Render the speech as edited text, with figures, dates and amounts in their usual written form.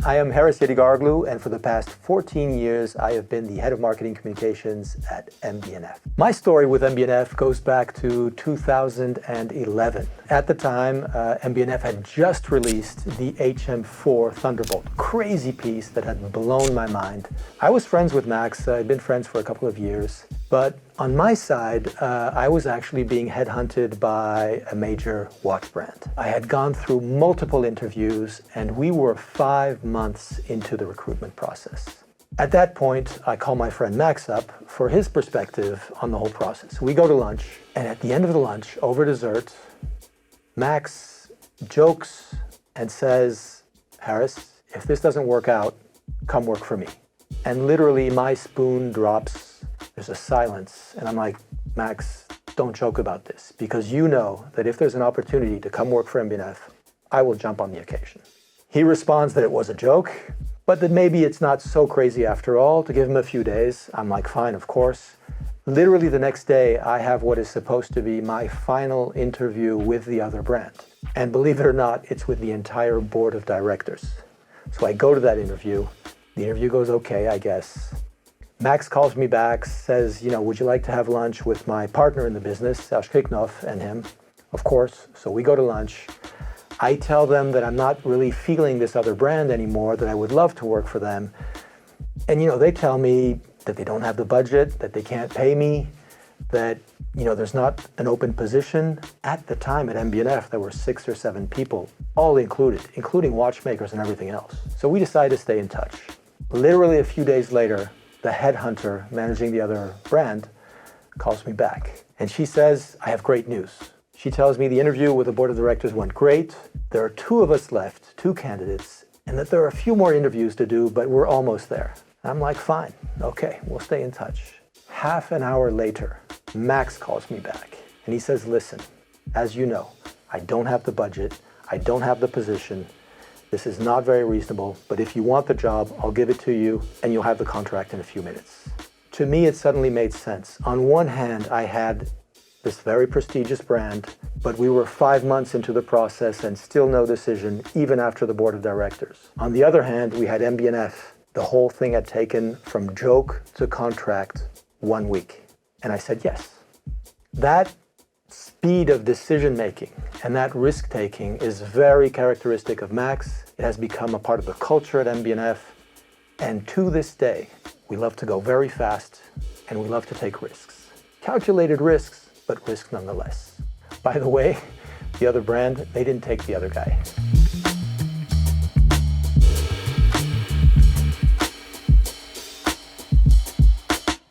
I am Charris Yadigaroglou, and for the past 14 years, I have been the head of marketing communications at MB&F. My story with MB&F goes back to 2011. At the time, MB&F had just released the HM4 Thunderbolt, crazy piece that had blown my mind. I was friends with Max. I'd been friends for a couple of years. But on my side, I was actually being headhunted by a major watch brand. I had gone through multiple interviews, and we were 5 months into the recruitment process. At that point, I call my friend Max up for his perspective on the whole process. We go to lunch, and at the end of the lunch, over dessert, Max jokes and says, "Charris, if this doesn't work out, come work for me." And literally my spoon drops. There's a silence, and I'm like, "Max, don't joke about this, because you know that if there's an opportunity to come work for MB&F, I will jump on the occasion." He responds that it was a joke, but that maybe it's not so crazy after all, to give him a few days. I'm like, fine, of course. Literally the next day, I have what is supposed to be my final interview with the other brand. And believe it or not, it's with the entire board of directors. So I go to that interview. The interview goes okay, I guess. Max calls me back, says, would you like to have lunch with my partner in the business, and him? Of course. So we go to lunch. I tell them that I'm not really feeling this other brand anymore, that I would love to work for them. And, they tell me that they don't have the budget, that they can't pay me, that, there's not an open position. At the time at MB&F, there were 6 or 7 people, all included, including watchmakers and everything else. So we decided to stay in touch. Literally a few days later, the headhunter managing the other brand calls me back. And she says, I have great news. She tells me the interview with the board of directors went great. There are 2 of us left, 2 candidates, and that there are a few more interviews to do, but we're almost there. I'm like, fine, okay, we'll stay in touch. Half an hour later, Max calls me back, and he says, listen, as you know, I don't have the budget, I don't have the position. This is not very reasonable, but if you want the job, I'll give it to you, and you'll have the contract in a few minutes. To me, it suddenly made sense. On one hand, I had this very prestigious brand, but we were 5 months into the process and still no decision, even after the board of directors. On the other hand, we had MB&F. The whole thing had taken from joke to contract 1 week. And I said yes. That speed of decision-making and that risk-taking is very characteristic of Max. It has become a part of the culture at MB&F. And to this day, we love to go very fast and we love to take risks. Calculated risks, but risks nonetheless. By the way, the other brand, they didn't take the other guy.